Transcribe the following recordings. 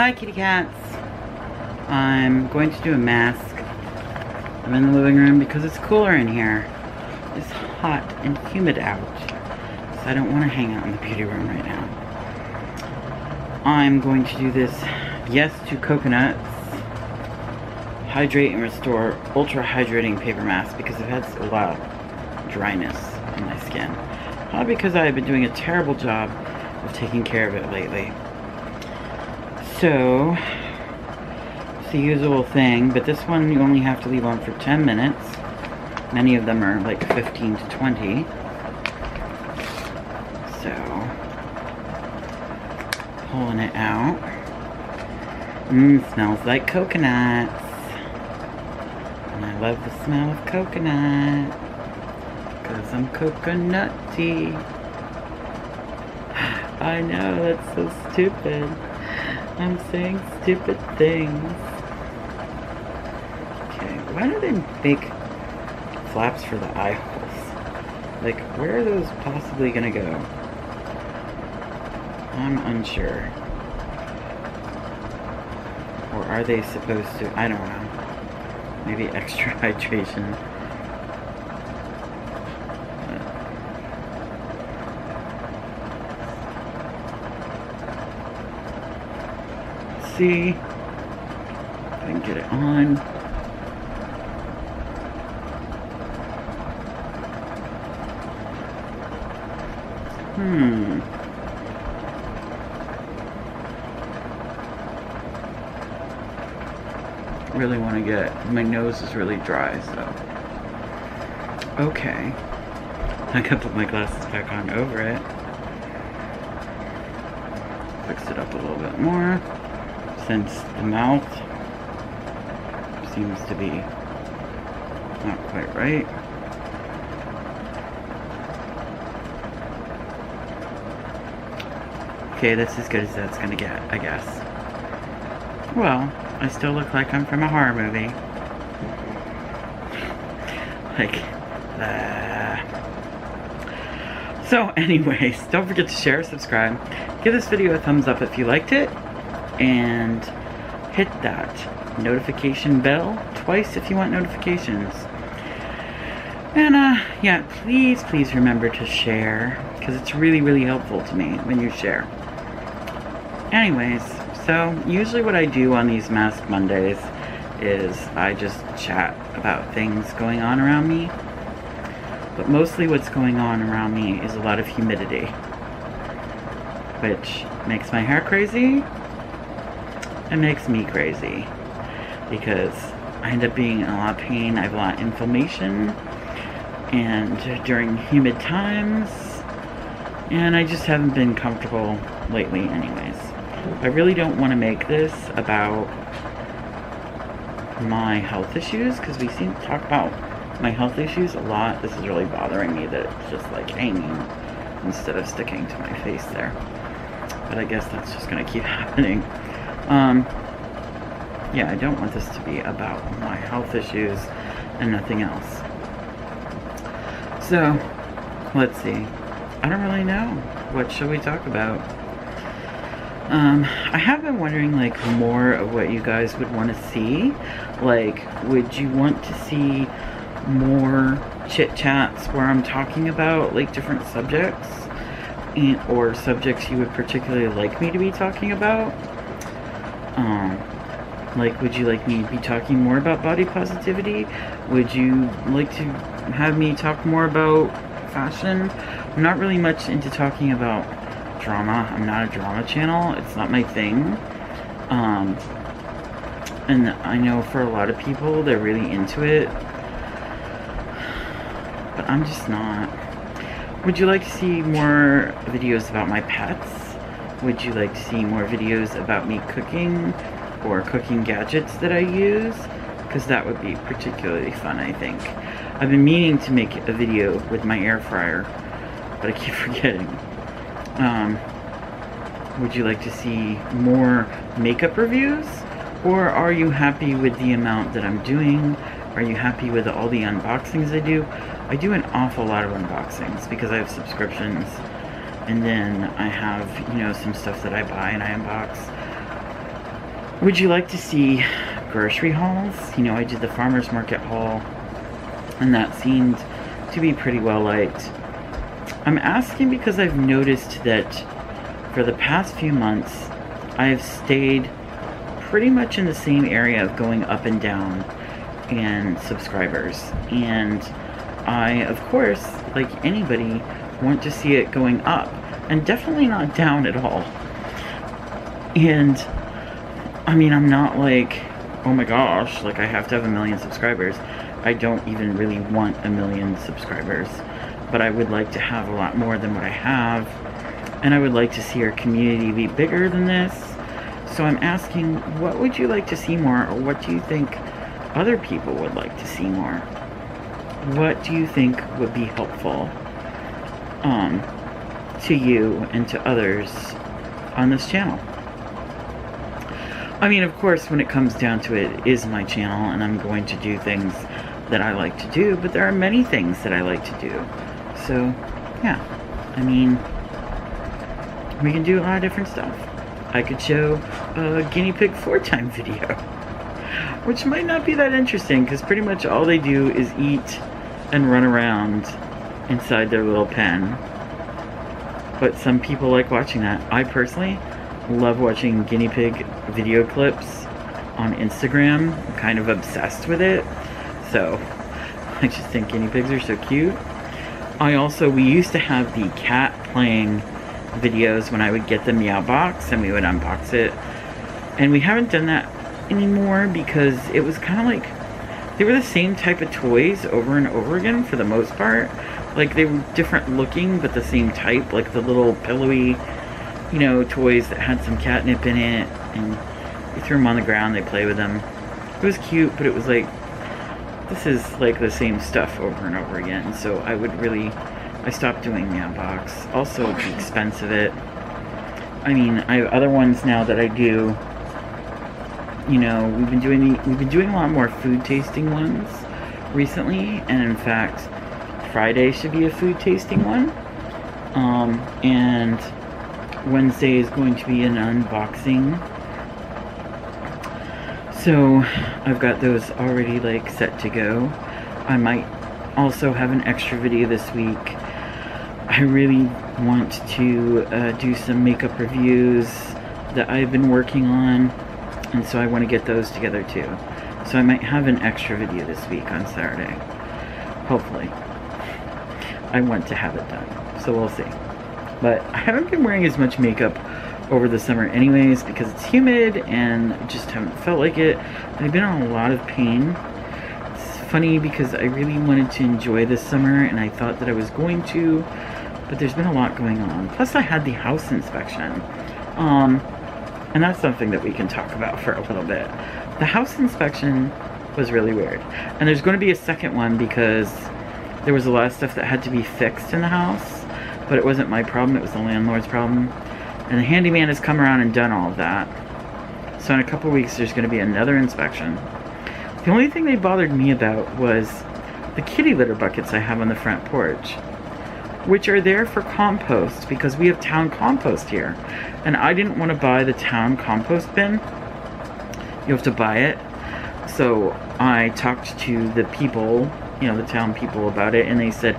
Hi kitty cats. I'm going to do a mask. I'm in the living room because it's cooler in here. It's hot and humid out, so I don't want to hang out in the beauty room right now. I'm going to do this Yes to Coconuts Hydrate and Restore Ultra Hydrating Paper Mask because I've had a lot of dryness on my skin. Probably because I've been doing a terrible job of taking care of it lately. So, it's the usual thing, but this one you only have to leave on for 10 minutes. Many of them are like 15 to 20. So, pulling it out. Smells like coconuts. And I love the smell of coconut. Because I'm coconutty. I know, that's so stupid. I'm saying stupid things. Okay, why do they make flaps for the eye holes? Like, where are those possibly gonna go? I'm unsure. Or are they supposed to? I don't know. Maybe extra hydration. See if I can get it on. Really want to get, my nose is really dry, so. Okay. I can put my glasses back on over it. Fix it up a little bit more. Since the mouth seems to be not quite right. Okay, that's as good as that's gonna get, I guess. Well, I still look like I'm from a horror movie. Like, So anyways, don't forget to share, subscribe, give this video a thumbs up if you liked it, and hit that notification bell twice if you want notifications. And yeah, please remember to share, because it's really helpful to me when you share. Anyways, so usually what I do on these Mask Mondays is I just chat about things going on around me. But mostly what's going on around me is a lot of humidity, which makes my hair crazy. It makes me crazy because I end up being in a lot of pain. I have a lot of inflammation and during humid times, and I just haven't been comfortable lately anyways. I really don't want to make this about my health issues because we seem to talk about my health issues a lot. This is really bothering me that it's just like hanging instead of sticking to my face there. But I guess that's just gonna keep happening. Yeah, I don't want this to be about my health issues and nothing else. So, let's see. I don't really know. What should we talk about? I have been wondering, like, more of what you guys would want to see. Like, would you want to see more chit-chats where I'm talking about, like, different subjects? Or subjects you would particularly like me to be talking about? Like, would you like me to be talking more about body positivity? Would you like to have me talk more about fashion? I'm not really much into talking about drama. I'm not a drama channel. It's not my thing. And I know for a lot of people, they're really into it. But I'm just not. Would you like to see more videos about my pets? Would you like to see more videos about me cooking or cooking gadgets that I use? Because that would be particularly fun, I think. I've been meaning to make a video with my air fryer, but I keep forgetting. Would you like to see more makeup reviews? Or are you happy with the amount that I'm doing? Are you happy with all the unboxings I do? I do an awful lot of unboxings because I have subscriptions. And then I have, you know, some stuff that I buy and I unbox. Would you like to see grocery hauls? You know, I did the farmer's market haul, and that seemed to be pretty well liked. I'm asking because I've noticed that for the past few months, I've stayed pretty much in the same area of going up and down in subscribers. And I, of course, like anybody, want to see it going up, and definitely not down at all. And I mean, I'm not like, oh my gosh, like I have to have 1 million subscribers. I don't even really want 1 million subscribers, but I would like to have a lot more than what I have, and I would like to see our community be bigger than this. So I'm asking, what would you like to see more, or what do you think other people would like to see more? What do you think would be helpful to you and to others on this channel? I mean, of course, when it comes down to it, it is my channel, and I'm going to do things that I like to do, but there are many things that I like to do. So, yeah, I mean, we can do a lot of different stuff. I could show a guinea pig 4-time video, which might not be that interesting, because pretty much all they do is eat and run around inside their little pen. But some people like watching that. I personally love watching guinea pig video clips on Instagram. I'm kind of obsessed with it. So, I just think guinea pigs are so cute. We used to have the cat playing videos when I would get the Meow box and we would unbox it. And we haven't done that anymore because it was kind of like, they were the same type of toys over and over again for the most part. Like, they were different looking, but the same type, like the little pillowy, you know, toys that had some catnip in it, and you threw them on the ground, they play with them. It was cute, but it was like, this is like the same stuff over and over again. So I stopped doing Meow box. Also, the expense of it. I mean, I have other ones now that I do. You know, we've been doing a lot more food tasting ones recently, and in fact, Friday should be a food tasting one. And Wednesday is going to be an unboxing. So I've got those already like set to go. I might also have an extra video this week. I really want to do some makeup reviews that I've been working on, and so I want to get those together too. So I might have an extra video this week on Saturday. Hopefully. I want to have it done, so we'll see. But I haven't been wearing as much makeup over the summer anyways because it's humid and I just haven't felt like it. And I've been in a lot of pain. It's funny because I really wanted to enjoy this summer and I thought that I was going to, but there's been a lot going on. Plus I had the house inspection. And that's something that we can talk about for a little bit. The house inspection was really weird. And there's going to be a second one because there was a lot of stuff that had to be fixed in the house, but it wasn't my problem, it was the landlord's problem. And the handyman has come around and done all of that. So in a couple weeks there's going to be another inspection. The only thing they bothered me about was the kitty litter buckets I have on the front porch, which are there for compost because we have town compost here. And I didn't want to buy the town compost bin. You have to buy it. So I talked to the people, you know, the town people about it, and they said,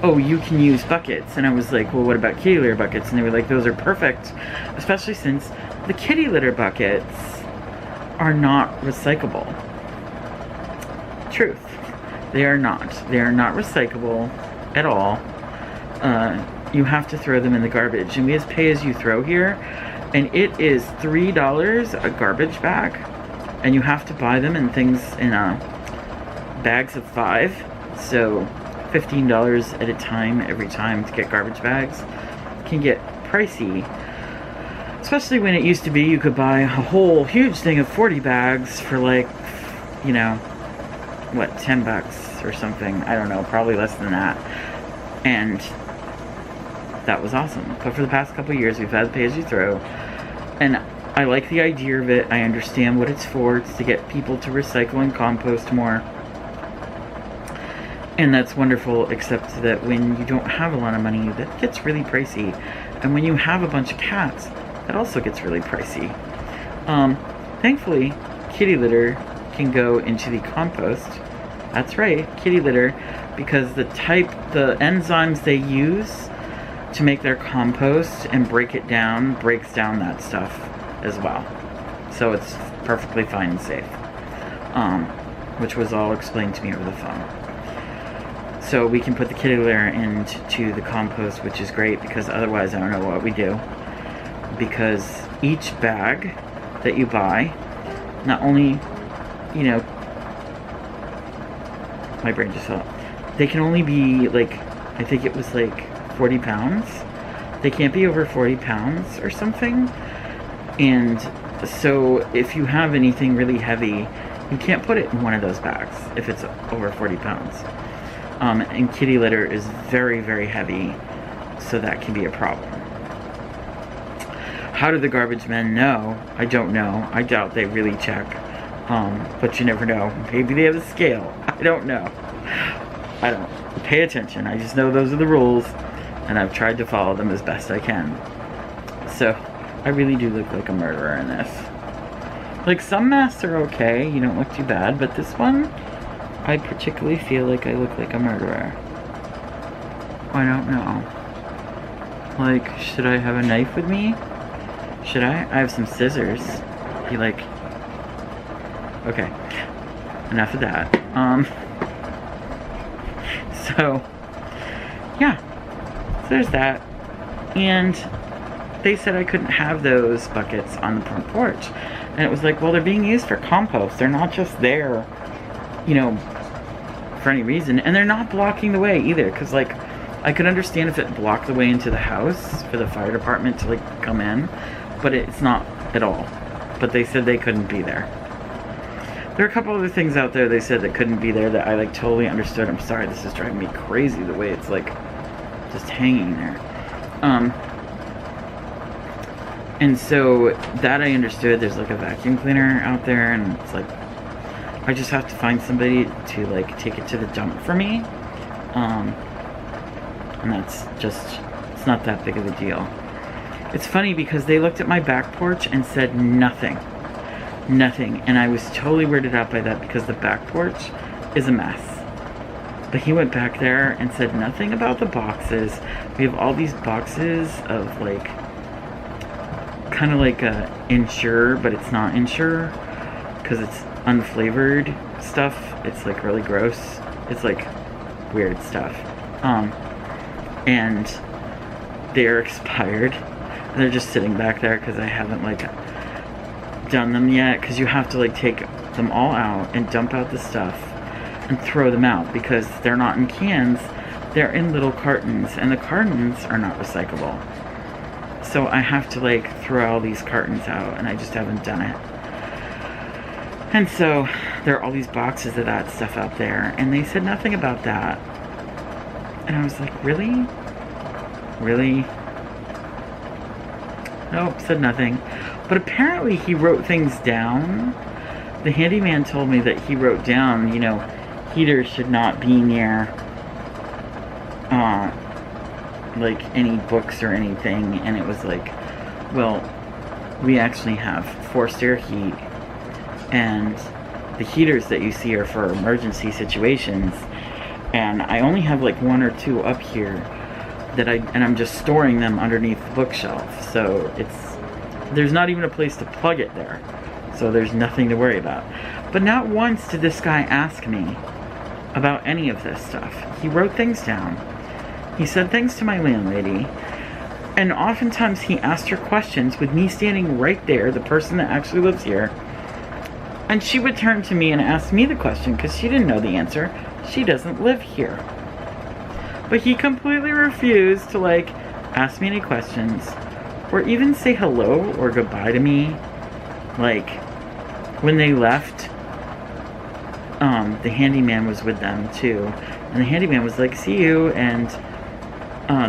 oh, you can use buckets. And I was like, well, what about kitty litter buckets? And they were like, those are perfect, especially since the kitty litter buckets are not recyclable. Truth. They are not. They are not recyclable at all. You have to throw them in the garbage. And we have pay as you throw here, and it is $3 a garbage bag. And you have to buy them in things in bags of 5. So $15 at a time every time to get garbage bags can get pricey. Especially when it used to be you could buy a whole huge thing of 40 bags for like, you know, what, $10 or something. I don't know, probably less than that. And that was awesome. But for the past couple of years we've had pay as you throw. And I like the idea of it. I understand what it's for. It's to get people to recycle and compost more. And that's wonderful, except that when you don't have a lot of money, that gets really pricey. And when you have a bunch of cats, that also gets really pricey. Thankfully, kitty litter can go into the compost. That's right, kitty litter, because the enzymes they use to make their compost and breaks down that stuff as well. So it's perfectly fine and safe. Which was all explained to me over the phone. So we can put the kitty litter into the compost, which is great, because otherwise I don't know what we do. Because each bag that you buy, not only, you know, my brain just fell. They can only be like, I think it was like 40 pounds. They can't be over 40 pounds or something. And so if you have anything really heavy, you can't put it in one of those bags if it's over 40 pounds. And kitty litter is very, very heavy, so that can be a problem. How do the garbage men know? I don't know. I doubt they really check. But you never know. Maybe they have a scale. I don't know. I don't pay attention. I just know those are the rules, and I've tried to follow them as best I can. So, I really do look like a murderer in this. Like, some masks are okay, you don't look too bad, but this one, I particularly feel like I look like a murderer. I don't know. Like, should I have a knife with me? Should I? I have some scissors. Be like... Okay. Enough of that. So, yeah. So there's that. And they said I couldn't have those buckets on the front porch. And it was like, well, they're being used for compost. They're not just there, you know, for any reason. And they're not blocking the way either. Because, like, I could understand if it blocked the way into the house for the fire department to, like, come in. But it's not at all. But they said they couldn't be there. There are a couple other things out there they said that couldn't be there that I, like, totally understood. I'm sorry, this is driving me crazy the way it's, like, just hanging there. And so that I understood. There's like a vacuum cleaner out there, and it's like I just have to find somebody to like take it to the dump for me. And that's just, it's not that big of a deal. It's funny because they looked at my back porch and said nothing. Nothing. And I was totally weirded out by that because the back porch is a mess. But he went back there and said nothing about the boxes. We have all these boxes of like, kind of like a Ensure, but it's not Ensure because it's unflavored stuff. It's like really gross. It's like weird stuff. And they're expired. And they're just sitting back there because I haven't like done them yet, because you have to like take them all out and dump out the stuff and throw them out because they're not in cans, they're in little cartons, and the cartons are not recyclable. So I have to like throw all these cartons out, and I just haven't done it. And so there are all these boxes of that stuff out there, and they said nothing about that. And I was like, really? Really? Nope, said nothing. But apparently he wrote things down. The handyman told me that he wrote down, you know, heaters should not be near like any books or anything. And it was like, well, we actually have forced air heat, and the heaters that you see are for emergency situations, and I only have like one or two up here that I'm just storing them underneath the bookshelf, so there's not even a place to plug it there, so there's nothing to worry about. But not once did this guy ask me about any of this stuff. He wrote things down. He said things to my landlady, and oftentimes he asked her questions with me standing right there, the person that actually lives here, and she would turn to me and ask me the question because she didn't know the answer. She doesn't live here. But he completely refused to like ask me any questions or even say hello or goodbye to me. Like when they left, the handyman was with them too, and the handyman was like, see you, and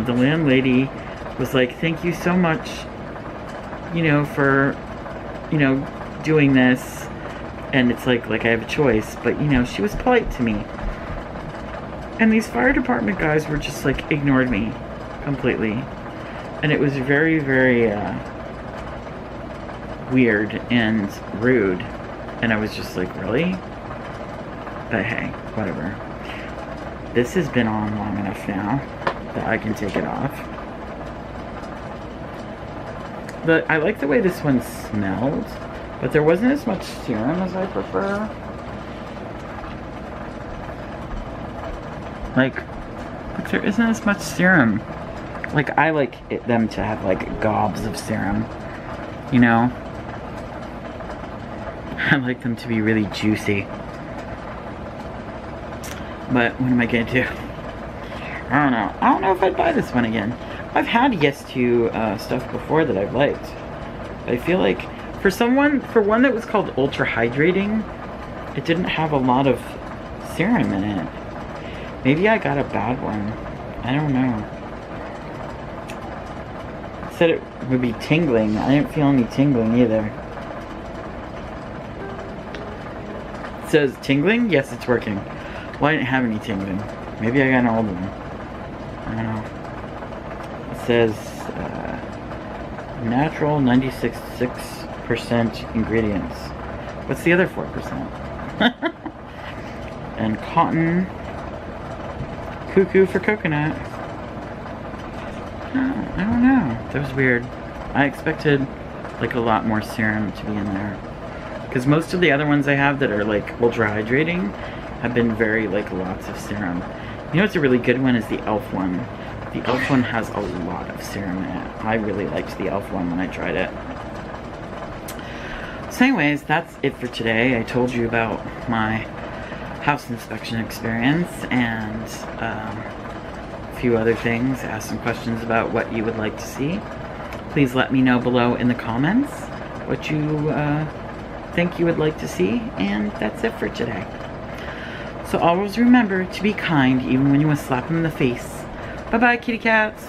the landlady was like, thank you so much, you know, for, you know, doing this. And it's like I have a choice, but you know, she was polite to me. And these fire department guys were just like ignored me completely. And it was very, very weird and rude. And I was just like, really? But hey, whatever. This has been on long enough now that I can take it off. But I like the way this one smelled, but there wasn't as much serum as I prefer. Like there isn't as much serum. Like, I like them to have, like, gobs of serum, you know? I like them to be really juicy. But what am I gonna do? I don't know. I don't know if I'd buy this one again. I've had Yes To stuff before that I've liked. I feel like for one that was called Ultra Hydrating, it didn't have a lot of serum in it. Maybe I got a bad one. I don't know. It said it would be tingling. I didn't feel any tingling either. It says tingling? Yes, it's working. Well, I didn't have any tingling. Maybe I got an old one. I don't know. It says natural 96% ingredients. What's the other 4%? And cotton. Cuckoo for coconut. I don't know. That was weird. I expected like a lot more serum to be in there. Because most of the other ones I have that are like ultra hydrating have been very like lots of serum. You know what's a really good one is the e.l.f. one. The e.l.f. one has a lot of serum in it. I really liked the e.l.f. one when I tried it. So anyways, that's it for today. I told you about my house inspection experience and a few other things. Ask some questions about what you would like to see. Please let me know below in the comments what you think you would like to see, and that's it for today. So always remember to be kind even when you want to slap them in the face. Bye bye, kitty cats.